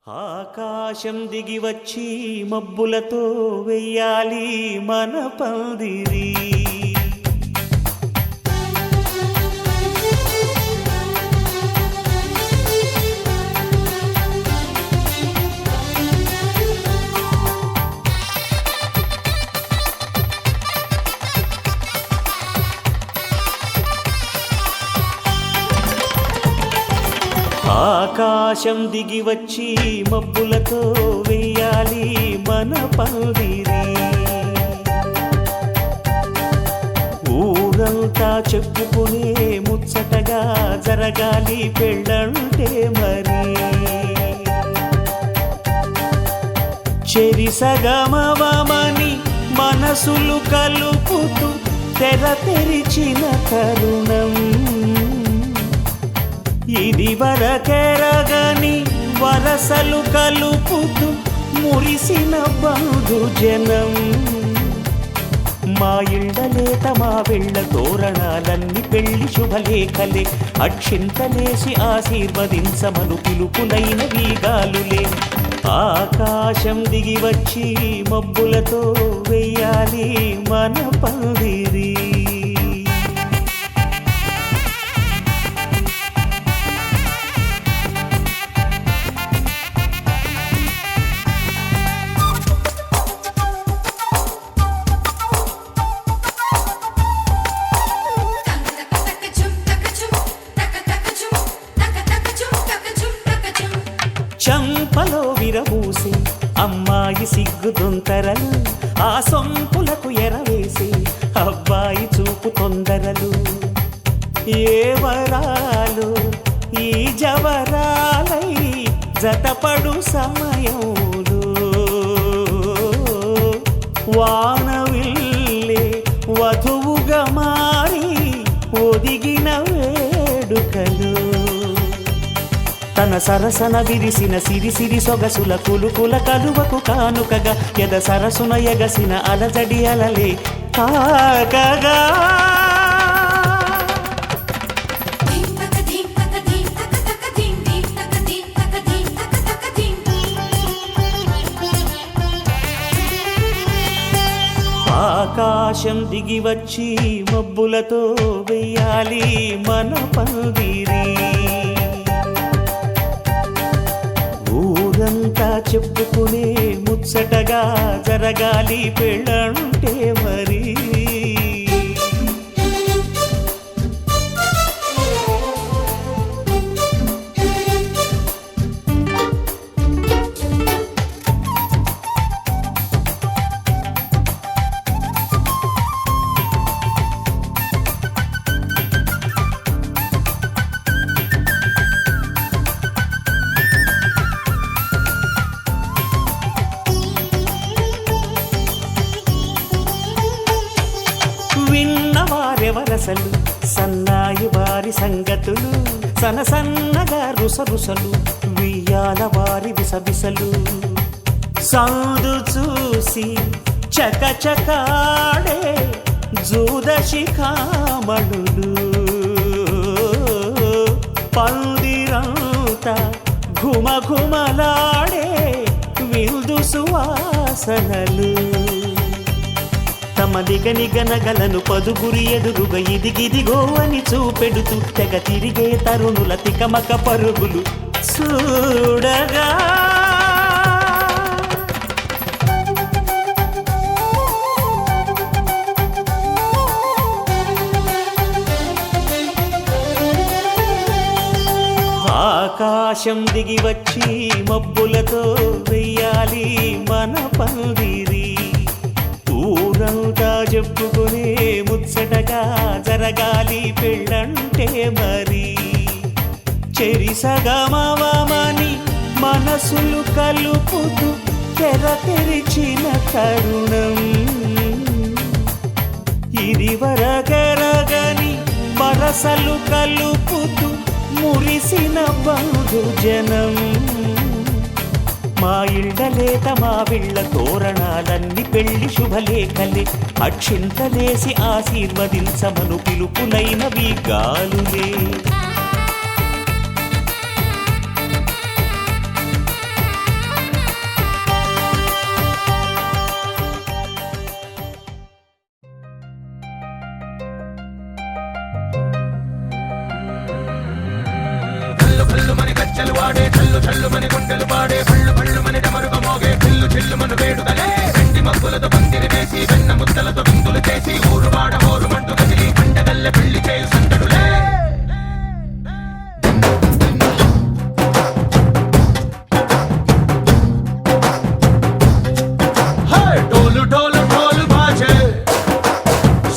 ఆకాశం దిగి వచ్చి మబ్బులతో వెయ్యాలి మన పందిరి. ఆకాశం దిగి వచ్చి మబ్బులతో వెయ్యాలి మన పందిరి. ఊరంతా చెప్పుకునే ముచ్చటగా జరగాలి పెళ్ళంటే మరి. చెరిసగమవమని మనసులు కలుపుతూ తెర తెరిచిన తరుణం ఇది వరకెరగని వరసలు కలుపుతూ మురిసిన బంధుజనం. మా ఇళ్ళలేత మా వెళ్ళ తోరణాలన్నీ పెళ్లి శుభలేఖలే. అక్షింతలేసి ఆశీర్వదించమను పిలుపులైన వీగాలులే. ఆకాశం దిగి వచ్చి మబ్బులతో వెయ్యాలి మన పందిరి. చంపలో విరబూసి అమ్మాయి సిగ్గు దొంతరలు, ఆ సొంపులకు ఎరవేసి అబ్బాయి చూపు తొందరలు. ఏ వరాలు ఈ జవరాలై జతపడు సమయంలో వానవిల్లే వధువుగా మారి ఒదిగిన వేడుకలు. తన సరసన విరిసిన సిరిసిరి సొగసుల కులుకుల కలువకు కానుకగా ఎద సరసున ఎగసిన అలజడి అలలే తాకగా. ఆకాశం దిగి వచ్చి మబ్బులతో వెయ్యాలి మన పందిరి. ఊరంతా చెప్పుకునే ముచ్చటగా జరగాలి పెళ్ళంటే మరి. విన్నవారెవరసలు సన్నాయి వారి సంగతులు, సనసన్నగా రుసరుసలు వియ్యాల వారి విసవిసలు. సందు చూసి చకచకాడే జూదశిఖామణులు, పందిరంతా ఘుమఘుమలాడే విందు సువాసనలు. తమ నిగనిగనగలను పదుగురి ఎదురుగా ఇదిగిదిగో అని చూపెడుతూ తెగ తిరిగే తరుణుల తికమక పరుగులు చూడగా. ఆకాశం దిగి వచ్చి మబ్బులతో వెయ్యాలి మన పందిరి. ఊరంతా చెప్పుకునే ముచ్చటగా జరగాలి పెళ్ళంటే మరి. చెరిసగమవమని మనసులు కలుపుతూ తెర తెరిచిన తరుణం ఇది వరకెరగని వరసలు కలుపుతూ మురిసిన బంధుజనం. మా ఇళ్ళలేత మా వీళ్ళ తోరణాలన్నీ పెళ్లి శుభలేఖలే. అక్షింతలేసి ఆశీర్వదించమను పిలుపులైన వీగాలులే. చల్లు చల్లుమని గుండెలు పాడే పళ్ళు పళ్ళుమని డమరుగ మోగే చిల్లు చిల్లుమను వేడుదలే వెండి మబ్బులతో పందిరి వేసి వెన్న ముద్దలతో విందులు చేసి ఊరు వాడ హోరుమంటూ కదిలి పండగల్ల పెళ్లి చేయు సందడులే డోలు డోలు డోలు బాజే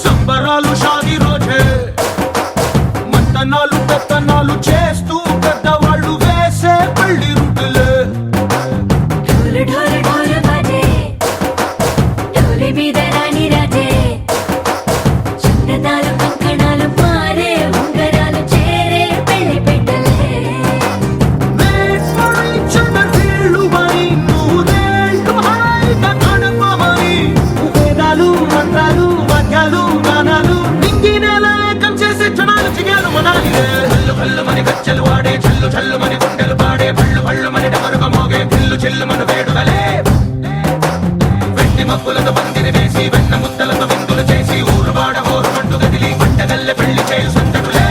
సంబరాలు షాది రోజే మంతనాలు పెత్తనాలు చేస్తూ పెద్దవాళ్ళు వేసే పెళ్లి రుటులే ढोल ढोल ढोल बाजे ढोली మీద రాణి రాజే చిన్నదాలు కంకణాలు మారే ఉంగరాలు చేరే పెళ్లి పెట్టలే చిన్న వీళ్ళు బని నూరేళ్ళు హాయిగా గడపమని వేదాలు మంత్రాలు వాక్యాలు గానాలు నింగి నేల ఏకం చేసి క్షణాలు చిగాలు మనాలి కళ్ళు కళ్ళు మని గచ్చలు వాడే చల్లు చల్లు మని గుండెలు పాడే పళ్ళు పళ్ళు మని డమరుగ మోగే చిల్లు చిల్లు మను వేడుదలే వెండి మబ్బులతో పందిరి వేసి వెన్న ముద్దలతో విందులు చేసి ఊరు వాడ హోరుమంటూ కదిలి పండగల్ల పెళ్లి చేయు సందడులే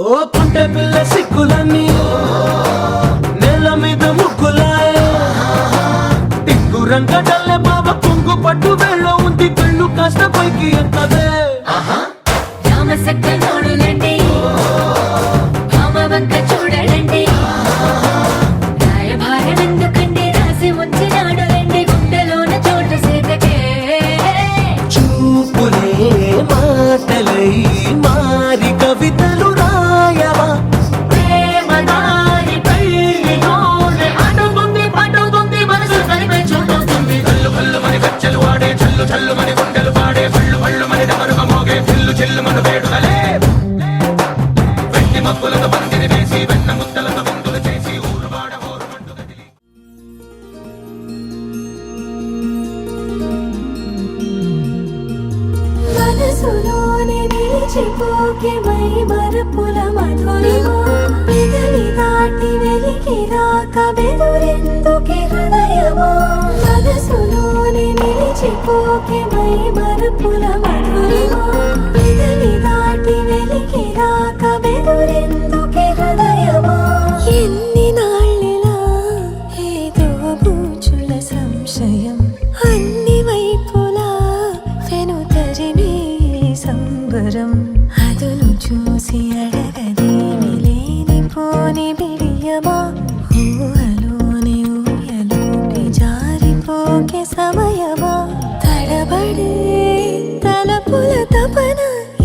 ఓ పుంటె పిల్ల సిక్కులన్నీ నేల మీద ముగ్గులాయ టింగు రంగ డల్లె బాబ కొంగు పట్టు వెళ్ళ ఉంది కళ్ళు కాస్త పైకి ఎత్తదే రామ సక్క నోడులండి భామ వంక చూడలండి రాయభారం ఎందుకండి రాసి ఉంచినాడు రండి గుండెలోన చోటు సీతకే చూపులే మాటలై మారి కవితలు రాయవా ప్రేమ దారి పెళ్లిలోనే అడుగుంది పడుతుంది మనసు కలిపే చూడుతుంది కళ్ళు కళ్ళు మని గచ్చలు వాడే చల్లు చల్లు మని గుండెలు పాడే పళ్ళు పళ్ళు మని డమరుగ మోగే చిల్లు చిల్లు మను వేడుదలే వెండి మబ్బులతో పందిరి వేసి వెన్న ముద్దలతో విందులు చేసి ఊరు వాడ హోరుమంటూ కదిలి మనసులోని నిలిచిపోకే మై మరపుల మధురిమా పెదవి దాటి వెలికి రాక బెదురెందుకే హృదయమా మనసులోని నిలిచిపోకే మై మరపుల మధురిమా పెదవి దాటి వెలికి రాక బెదురెందుకే హృదయమా ఎన్ని నాళ్ళిలా ఏదో బూచుల సంశయం అన్ని వైపులా వెనుతరిమే సంబరం అదును చూసి అడగదేమి లేనిపోని బిడియమా ఊహలోని ఊయలోకి జారిపోకే సమయమా తడబడే తలపుల తపన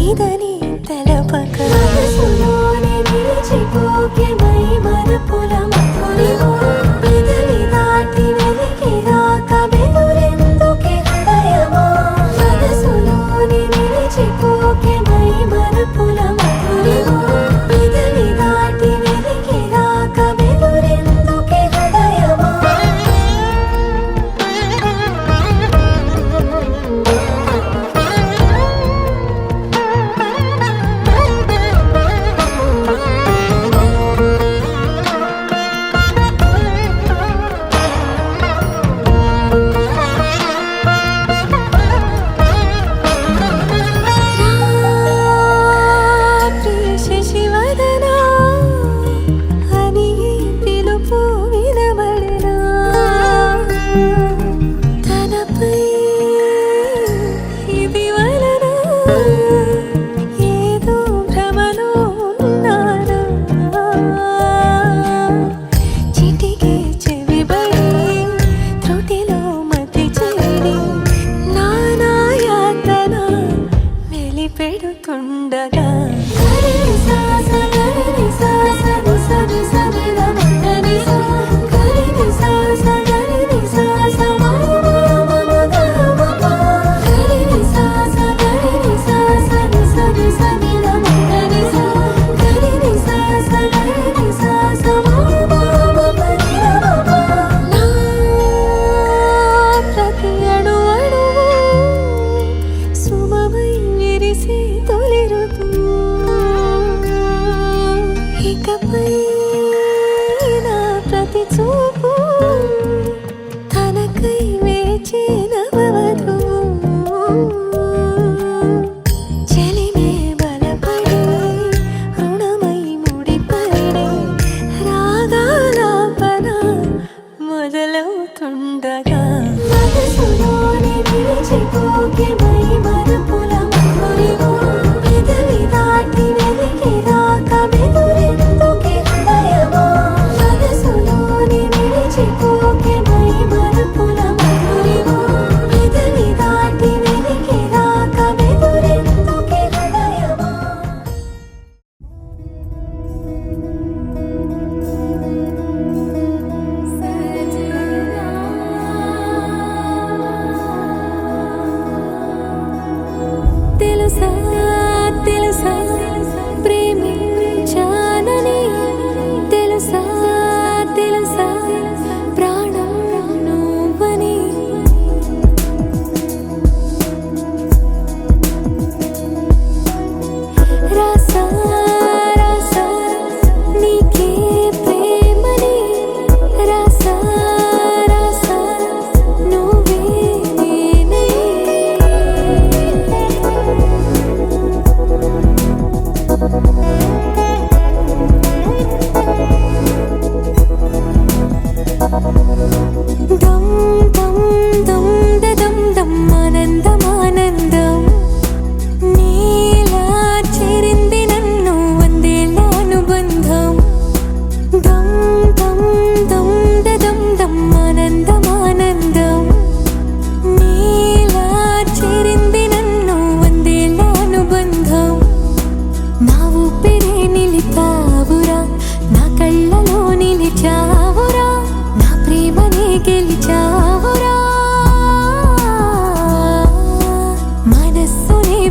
ఇదని తెలపక మనసులోని నిలిచిపోకే మై మరపుల మధురిమా పెదవి దాటి వెలికి రాక బెదురెందుకే హృదయమా మనసులోని నిలిచిపోకే మై మరపుల మధురిమా పెదవి దాటి వెలికి రాక బెదురెందుకే హృదయమా శశివదనా అని పిలుపు వినబడనా తనపై ఇది వలన ఏదో భ్రమలో ఉన్నానా చిటికే చెవిబడి త్రుటిలో మతి చెడి నానా యాతన వెలిపెడుతుండగా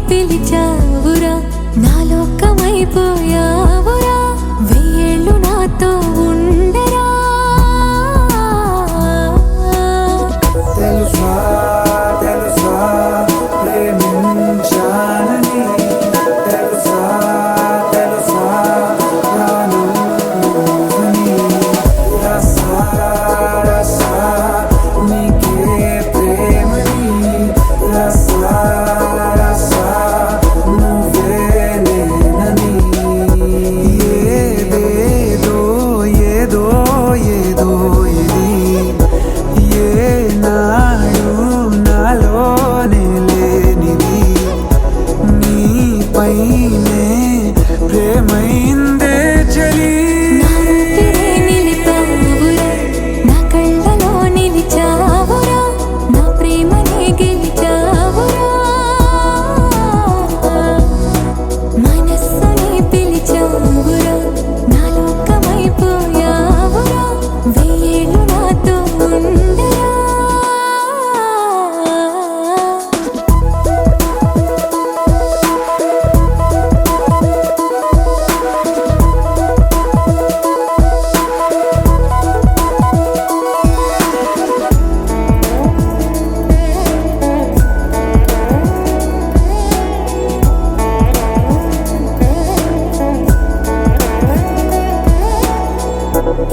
పిలిచావురా నా లోకమైపోయావురా వెయ్యేళ్ళు నాతో ఉండరా తెలుసా తెలుసా ప్రేమించానని తెలుసా తెలుసా ప్రాణం నువ్వని రసా రసా నీకే ప్రేమని రసా రసా నువ్వే నేనని ఏదేదో ఏదో ఏదో ఇది ఏనాడు నాలోనే లేనిది నీపైనే ప్రేమైందే చలి నా ఊపిరే నిలిపావురా నా కళ్ళలో నిలిచావురా నా ప్రేమనే గెలిచావురా మనస్సుని పిలిచావురా నా లోకమైపోయావురా వెయ్యేళ్ళు నాతో ఉండరా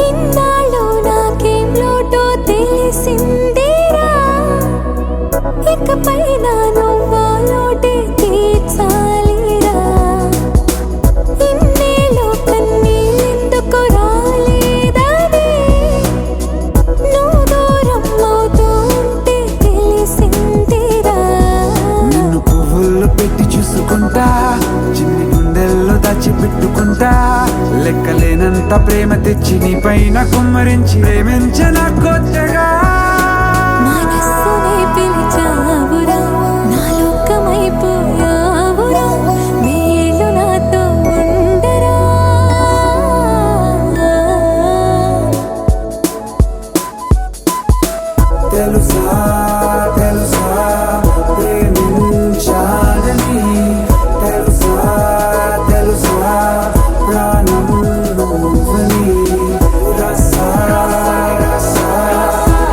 ఇన్నాళ్ళు నాకేం లోటో తెలిసిందిరా ఇకపై నా నువ్వా లోటే తీర్చాలిరా ఇన్నేళ్ళు కన్నీళ్ళెందుకు రాలేదని నువ్వు దూరం అవుతూ ఉంటే తెలిసిందిరా నిన్ను పువ్వుల్లో పెట్టి చూసుకుంటా చిన్ని గుండెల్లో దాచిపెట్టుకుంటా లెక్కలేనంత ప్రేమ తెచ్చి నీ పైన కుమ్మరించి ప్రేమించన కొత్తగా మనస్సునే పిలిచావురా నా లోకమైపోయావురా వెయ్యేళ్ళు నాతో ఉండరా తెలుసా తెలుసా ప్రేమించాలని తెలుసా తెలుసా ప్రాణం నువ్వని రసా రసా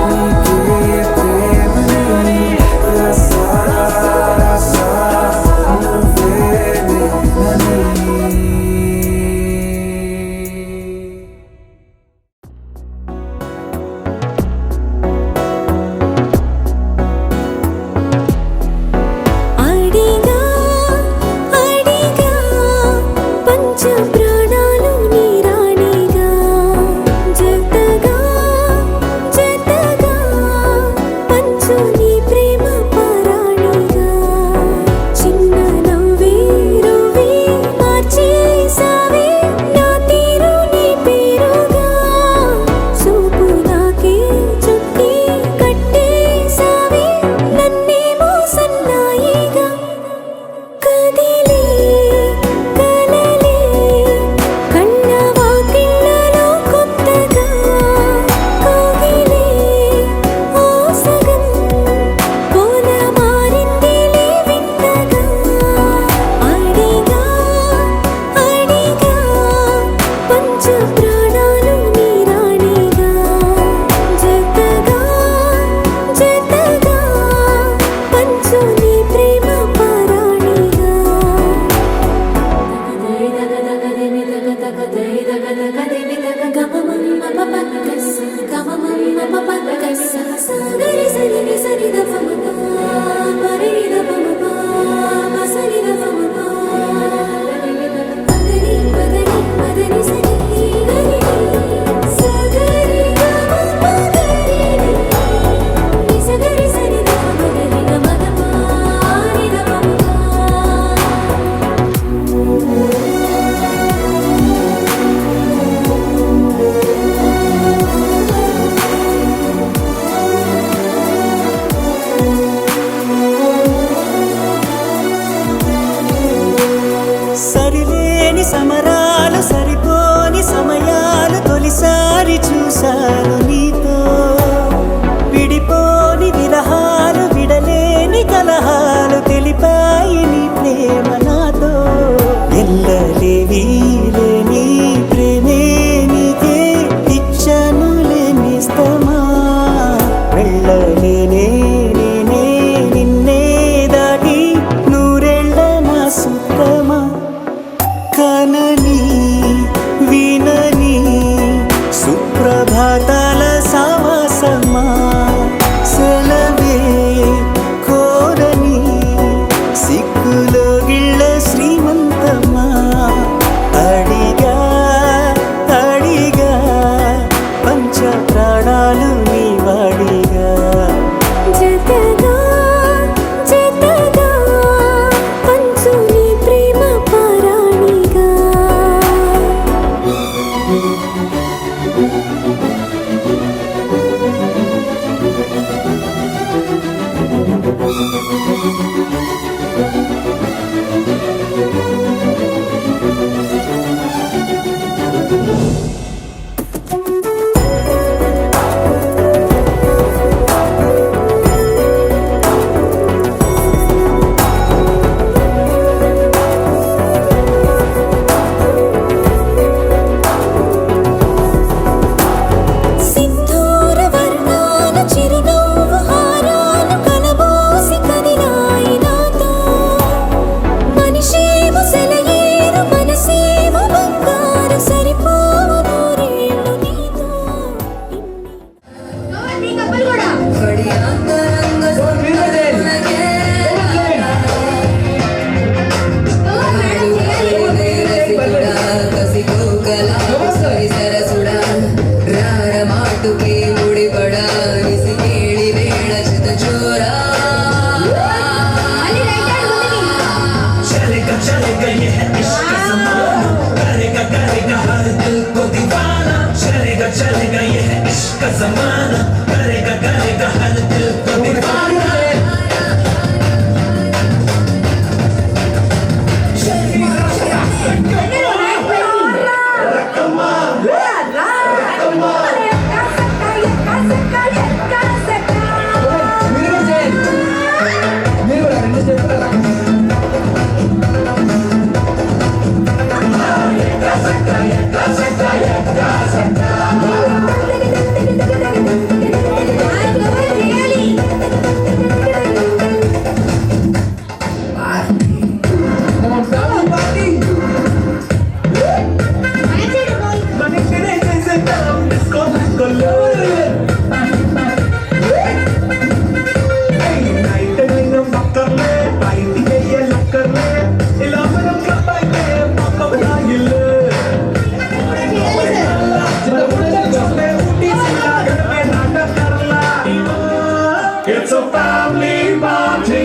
నీకే ప్రేమని It's a family party.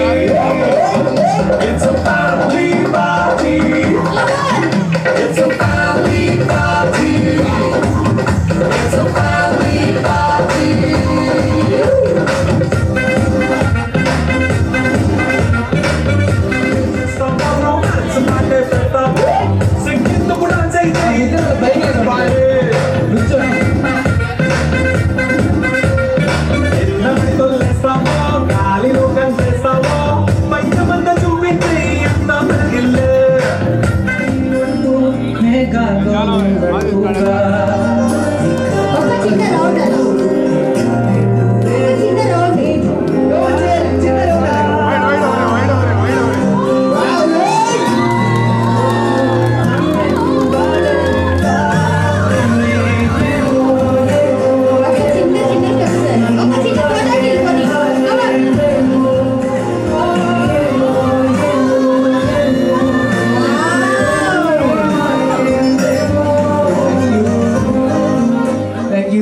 It's a family party. It's a family party. It's a family party. Stop the romance, my favorite. Singing the good and say,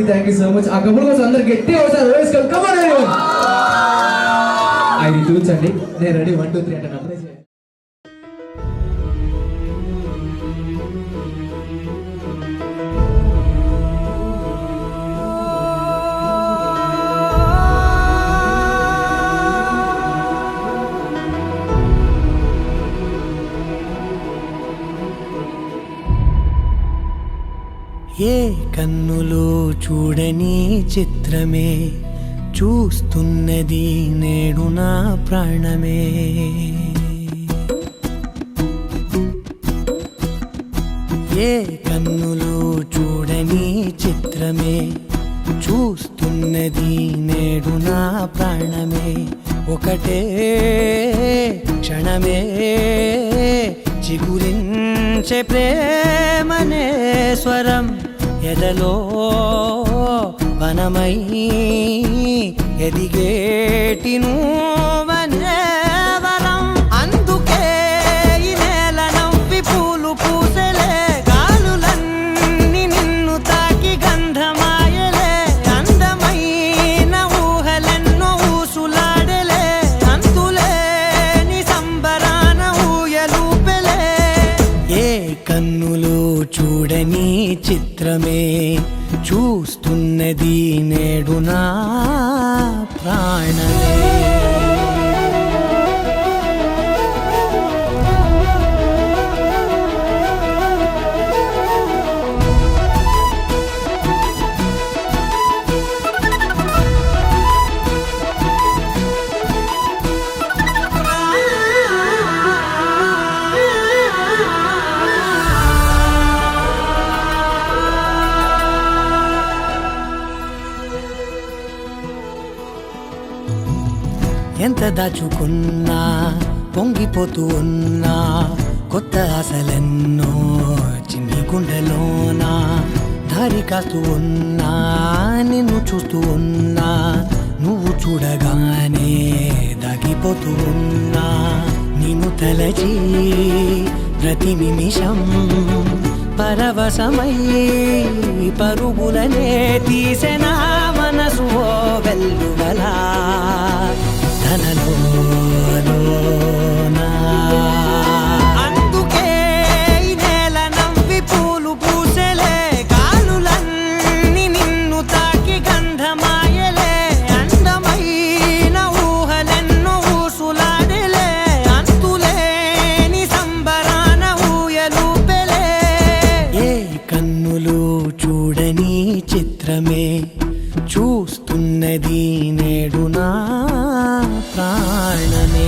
Thank you so much. ఆ కబుర్ల కోసం అందరు గట్టిగా ఒకసారి వేసుకోండి. Come on everyone. 5 చూచండి. నేను ready 1 2 3 అంటే number చేయండి. ఏ కన్నులో చూడని చిత్రమే చూస్తున్నది నేడు నా ప్రాణమే. ఏ కన్నులో చూడని చిత్రమే చూస్తున్నది నేడు నా ప్రాణమే. ఒకటే క్షణమే చిగురించే ప్రేమనే స్వరం ఎదలో వనమై ఎదిగేటి నువ్వనే వరం. అందుకే ఈ నేల నవ్వి పూలు పూసెలే, గాలులన్నీ నిన్ను తాకి గంధమాయలే. అందమైన ఊహలెన్నో ఊసులాడలే, అంతులేని సంబరాన ఊయలూపెలే. ఏ కన్నులో చూడని చిత్రమే చూస్తున్నది నేడు నా ప్రాణమే. ఎంత దాచుకున్నా పొంగిపోతూ ఉన్నా, కొత్త ఆశలెన్నో చిన్ని గుండెలోనా. దారి కాస్తూ ఉన్నా, నిన్ను చూస్తూ ఉన్నా, నువ్వు చూడగానే దాగిపోతూ ఉన్నా. నిన్ను తలచి ప్రతి నిమిషం పరవశమై పరుగులనే తీసెనా మనసు ఓ వెల్లువలా తనలోనా. అందుకే ఈ నేల నవ్వి పూలు పూసెలే, గాలులన్నీ నిన్ను తాకి గంధమాయలే. అందమైన ఊహలెన్నో ఊసులాడలే, అంతులేని సంబరాన ఊయలూపెలే. ఏ కన్నులు చూడని చిత్రమే చూస్తున్నది నేడు నా ప్రాణమే.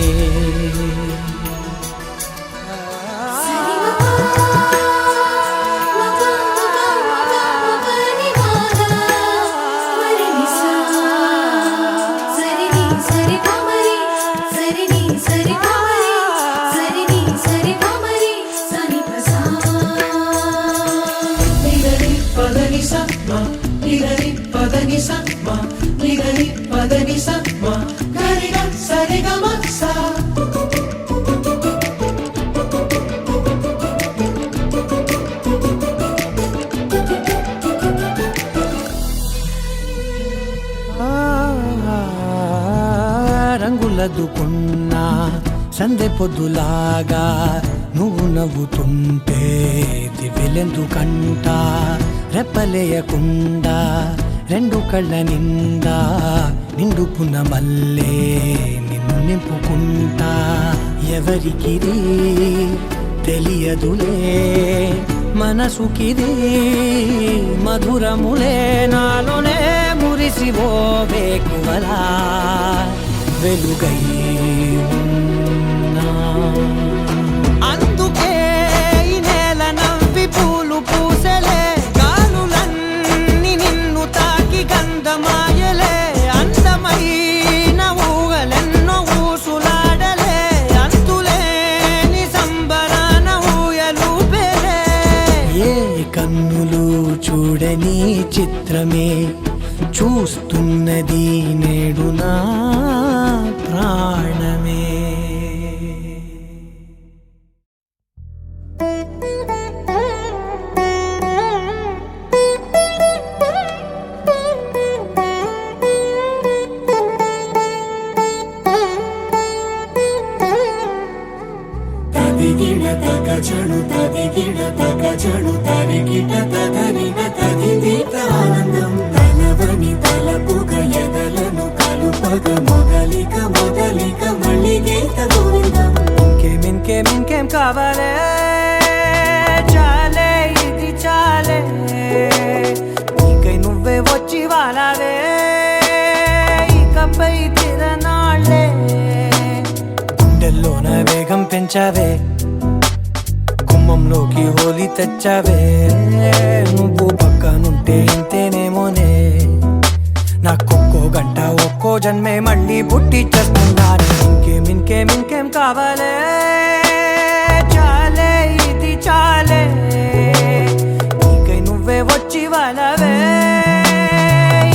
సరి గమరి సరి ని సరి గమరి సని పసా నిగరి పదని సత్మ నిగరి పదని సత్మ నిగరి పదని సత్మ గరిగ సరిగమస రంగులదుకున్నా సందె పొద్దులాగా నువ్వు నవ్వుతుంటే దివ్వెలెందుకంట రెప్పలేయకుండా రెండు కళ్ళ నిండా నిండుకున్న మల్లే నిన్ను నింపుకుంటా ఎవరికిది తెలియదులే మనసుకిది మధురములే నాలోనే మురిసివో వేకువలా వెలుగై ఉన్నా. అందుకే ఈ నేల నవ్వి పూలు పూసెలే గాలులన్నీ నిన్ను తాకి గంధమాయలే అందమైన ఊహలెన్నో ఊసులాడలే అంతులేని సంబరాన ఊయలూపెలే ఏ కన్నులు చూడని చిత్రమే చూస్తున్నది నేడు నా ప్రాణమే. తదిగిడ తగజడు తదిగిడ తగజడు తరిగిట తదరిన తదిదీత ఆనందం తలవని తలపుగ ఎదలను కలుపగ మొదలిక మొదలిక మళ్ళీ గీత గోవిందం. ఇంకేం కావాలే చాలే ఇది చాలే నీకై నువ్వే వచ్చి వాలావే ఇకపై తిరనాళ్ళే గుండెల్లోన వేగం పెంచావే గుమ్మంలోకి హోలీ తెచ్చావే నువ్వు పక్కనుంటే ఇంతేనేమోనే నాకొక్కో గంట ఒక్కో జన్మే మళ్ళీ పుట్టి చేస్తున్నాను. ఇంకేం కావాలే చాలే ఇది చాలే నీకై నువ్వే వచ్చి వాళ్ళవే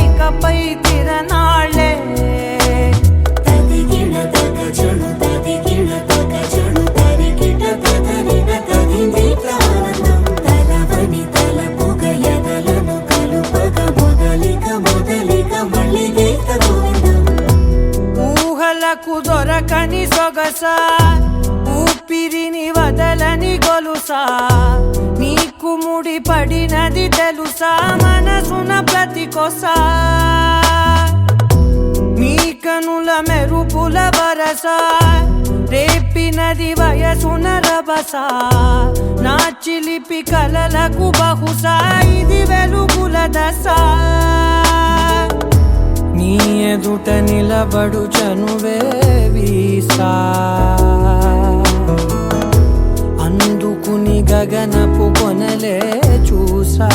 ఇకపై తిరనాళ్ళే తదిగిడ తగజడు తదిగిడ తగజడు తరిగిట తదరిన తదిదీత ఆనందం తలవని తలపుగ ఎదలను కలుపగ మొదలిక మొదలిక మళ్ళీ గీత గోవిందం. ఊహలకు దొరకని సొగసా ఊపిరిని వదలని గొలుసా నీకు ముడి పడినది తెలుసా మనసున ప్రతి కొసా నీ కనుల మెరుపుల వరస రేపినది వయసున రభస నా చిలిపి కలలకు బహుశా ఇది వెలుగుల దశ నీ ఎదుట నిలబడు చనువే వీసా అందుకుని గగనపు కొనలే చూసా.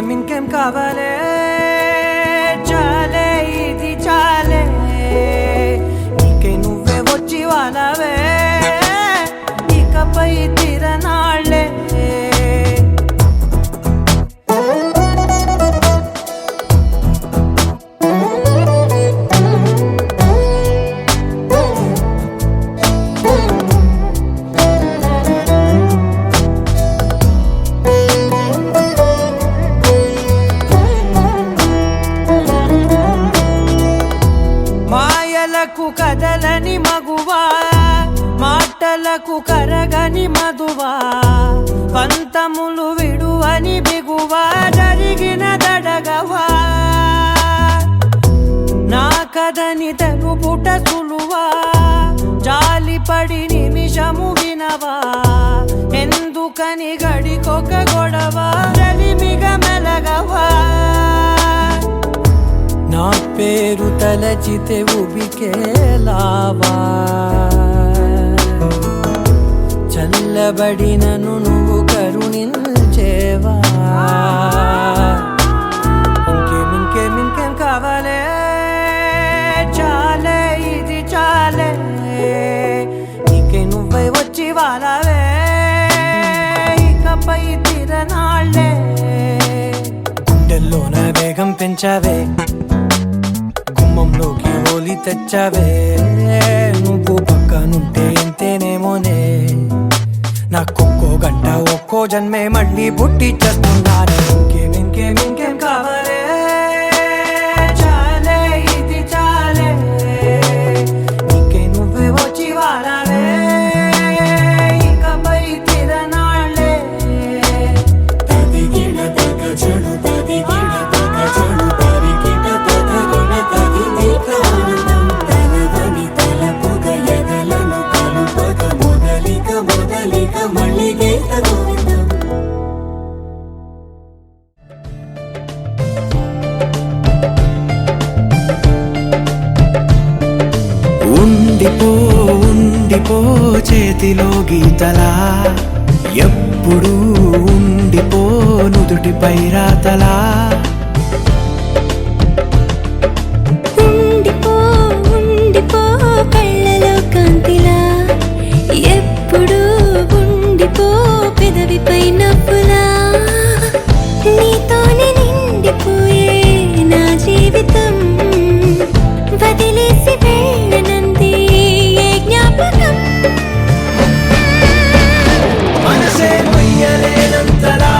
ఇంకేం కావాలే చాలే ఇది చాలే నీకై నువ్వే వచ్చి వాళ్ళవే ఇకపై తిరనాళ్ళే కదలని మగువా మాటలకు కరగని మధువా పంతములు విడువని బిగువా జరిగిన దడగవా నా కదని తెలుపుట సులువా జాలిపడి నిమిషము వినవా ఎందుకని గడికొక గొడవ రలిమిగ మెలగవా నా పేరు తలచితే ఉబికేలావా చల్లబడినను నువ్వు కరుణించేవా. ఇంకేం కావాలే చా నువ్వై వచ్చి వాలవే ఇకపై తిరనాళ్ళే గుండెల్లోన వేగం పెంచావే గుమ్మంలోకి హోలీ తెచ్చావే నువ్వు పక్కనుంటే ఇంతేనేమోనే నాకొక్కో గంట ఒక్కో జన్మే మళ్ళీ పుట్టి చేస్తున్నాను ఇంకేం కావాలే చాలే ఇది చాలే నీకే నువ్వే వచ్చి వాలవే ఇకపై తిరనాళ్ళే తదిగిన తగ చెడు తదిగిన తగ చెడు తరిగిన తగగిన తగిని ప్రాణం తలవని తలపుగ ఎదలను కలుపగ మొదలిక మళ్ళీ గోవిందం ఉండిపో చేతిలో గీతలా ఎప్పుడు ఉండిపో నుదుటిపై రాతలా ఉండిపో కళ్ళలో కాంతిలా ఎప్పుడు ఉండిపో పెదవిపై నవ్వులా నీతోనే నిండిపోయే నా జీవితం వదిలేసి వెళ్ళనంది ఏ జ్ఞాపకం మనసే మొయ్యలేనంతలా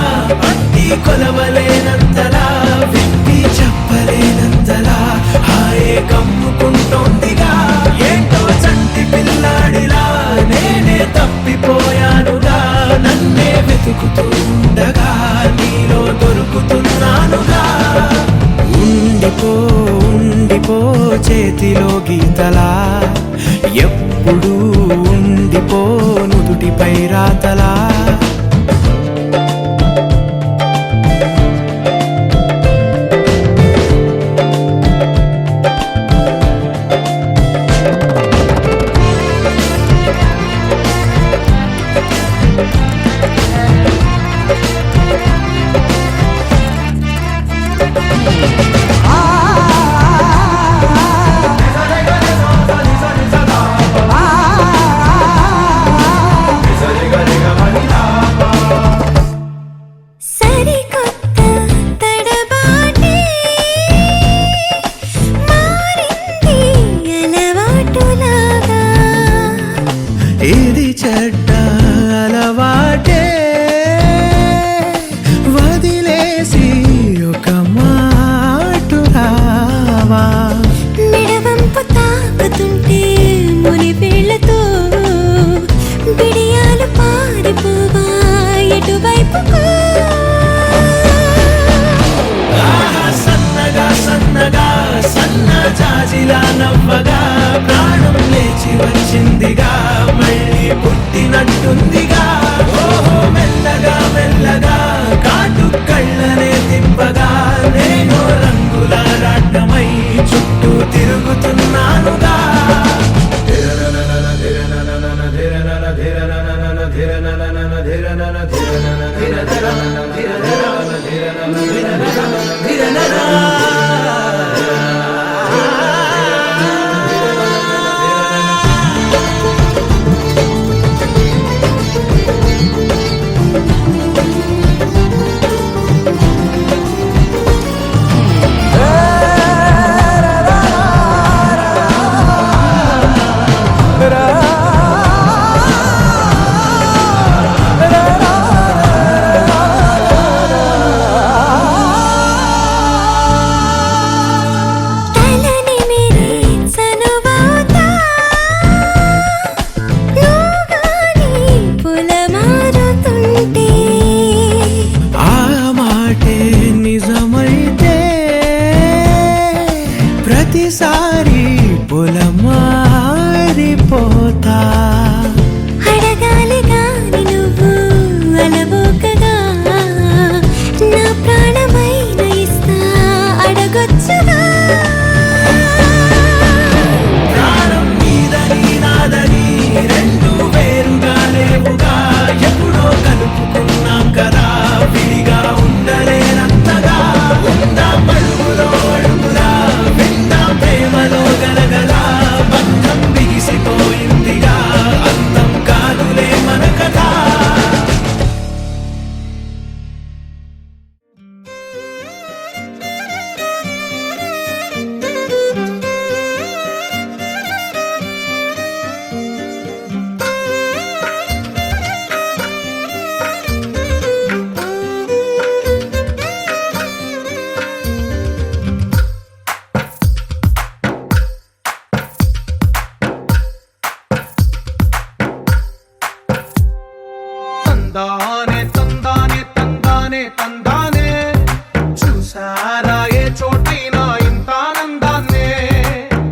అట్టి కొలవలేనంతలా విప్పి చెప్పలేనంతలా హాయే కమ్ముకుంటోందిగా ఏంటో చంటి పిల్లాడిలా నేనే తప్పిపోయానుగా నన్నే వెతుకుతుండగా నీలో దొరుకుతున్నానుగా ఉండిపో చేతిలో గీతలా ఎప్పుడు ఉండిపో నుదుటిపై రాతలా సరికొత్త తడబాటే మారింది అలవాటులాగా ఇది చెడ్డ అలవాటే వదిలేసి ఒక మాటు రావా మెడవంపు తాకుతుంటే ముని వేళ్లతో బిడియాలు పారిపోవా ఎటువైపుకు సన్న జాజిలా నవ్వగా ప్రాణం లేచి వచ్చిందిగా మళ్ళీ పుట్టినట్టుందిగా ఓహో మెల్లగా కాటు కళ్ళనే తిప్పగా నేను రంగుల రాట్నమై చుట్టూ తిరుగుతున్నానుగా తందానే తందానే తందానే తందానే చూసారా ఏ చోటైనా ఇంత ఆనందాన్నే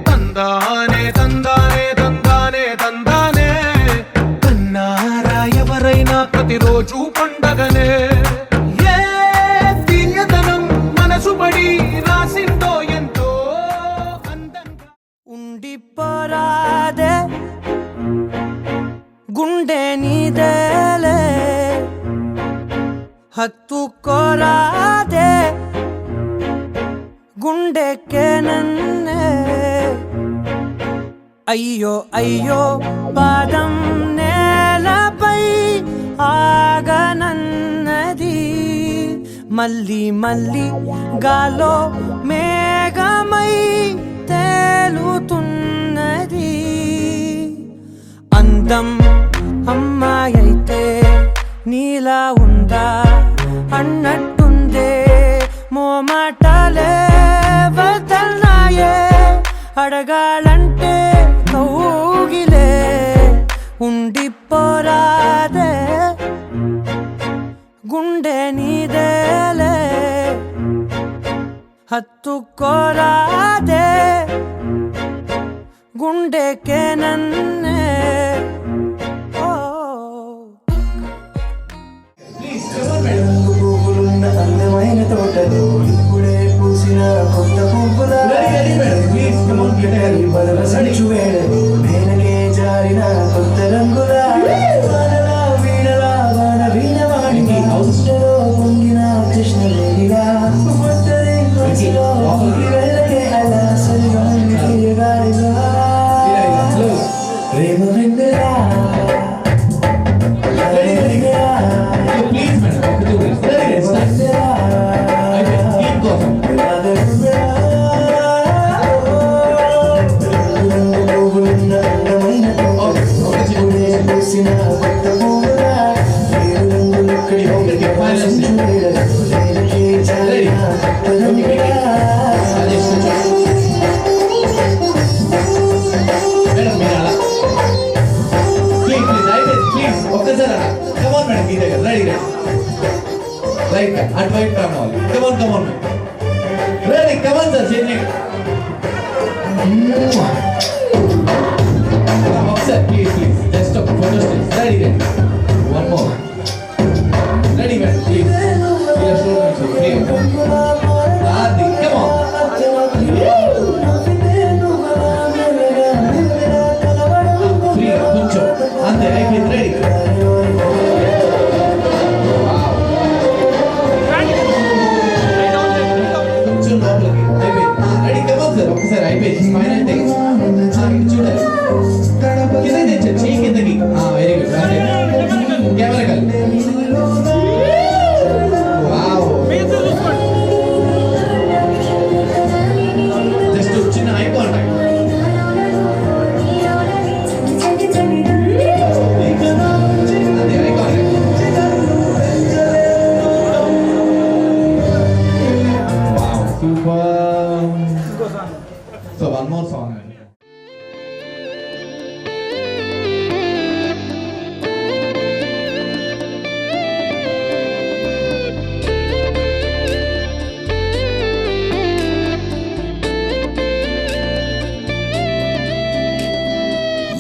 తందానే తందానే తందానే తందానే కన్నారా ఎవరైనా ప్రతిరోజు పండగనే ఏ తీయదనం మనసు పడి రాసిందో ఎంతో అందంగా ఉండిపోరాదే గుండె నీదేలే హత్తుకోరాదే గుండెకే నన్నే అయ్యో అయ్యో పాదం నేలపై ఆగనన్నది మళ్ళీ మళ్ళీ గాలో మేఘమై తేలుతున్నది అందం అమ్మాయైతే నీలా ఉందా అన్నట్టుందే మోమాటాలే వదల్నాయే అడగాలంటే కౌగిలే ఉండిపోరాదే గుండె నీదేలే హత్తుకోరాదే గుండెకే నన్నే పువ్వులున్న అందమైన తోటలో ఇప్పుడే పూసిన కొత్త పువ్వుల బదలసంచు వేళలో మేనకే జారిన కొత్త రంగుల వానలా వీణలా వాన వీణవాడికి ఔషధలో పొంగిన కృష్ణవేణిగా ఒంటరి మనసులో వెళ్ళకే అలా సరిగా తీయగాలిగా ప్రేమ వెన్నెలా Right, advise come on. Come on, come on. Ready, come on, sir. Change. Upset, please, please. Just stop. Photo stills. Ready, ready. One more. Ready, man. Please. Please show me so. Ready. Adi, come on. Free, kuncho. Ante, I get ready. ఒకసారి అయిపోయింది smile అంటే చూడాలి కింద తెచ్చా చెయ్యి కిందకి very good camera కల్ just చిన్న ఐ కాంటాక్ట్ అదే eye contact wow super So one more song.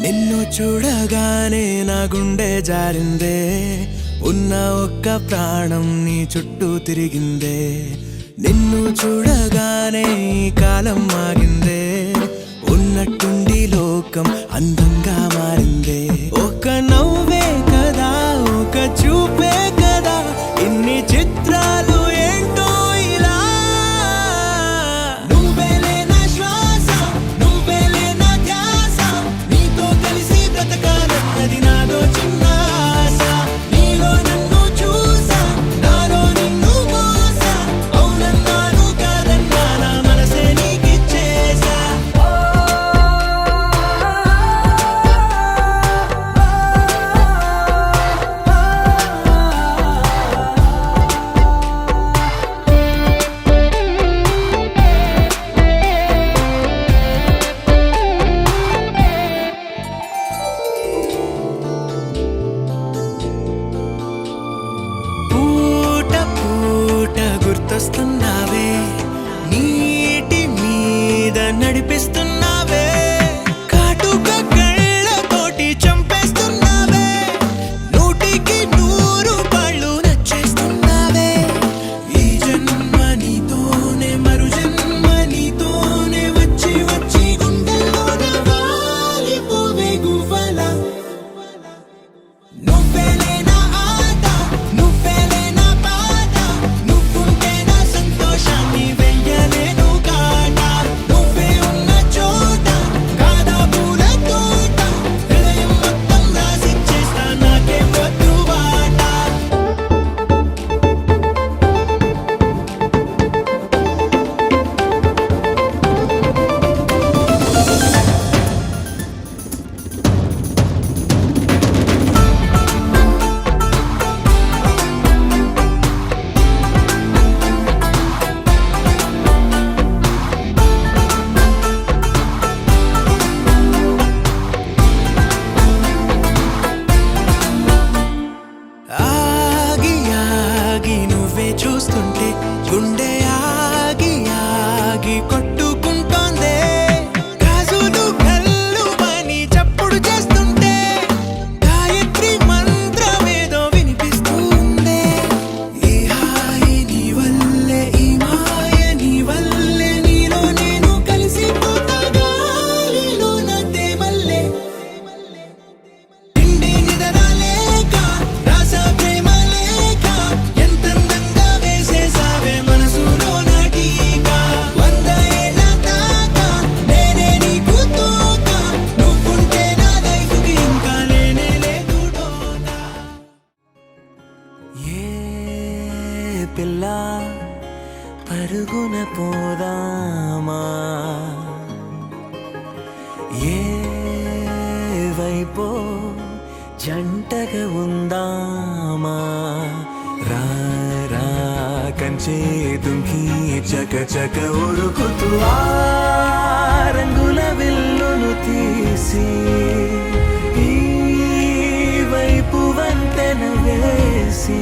నిన్ను చూడగానే నా గుండె జారిందే ఉన్న ఒక్క ప్రాణం నీ చుట్టూ తిరిగిందే నిన్ను చూడగానే ఈ కాలం ఆగిందే ఉన్నట్టుండి లోకం అందంగా మారిందే ఒక నవ్వే కదా ఒక చూపే కదా ఇన్ని చిత్రాలు ఏంటో ఇలా నువ్వేలే నా శ్వాస నువ్వేలే నా ధ్యాస నీతో కలిసి బ్రతకాలన్నది నాదో చిన్న ఆశ నీలో నన్ను చూసా నాలో నిన్ను మోసా అవునన్నాను కాదన్నా నా మనసే నీకిచ్చేసా పరుగున పోదామా ఏ వైపో జంటగా ఉందామా రా రా కంచే దుంకి చక చక ఉరుకుతూ ఆ రంగుల విల్లును తీసి ఈ వైపు వంతెన వేసి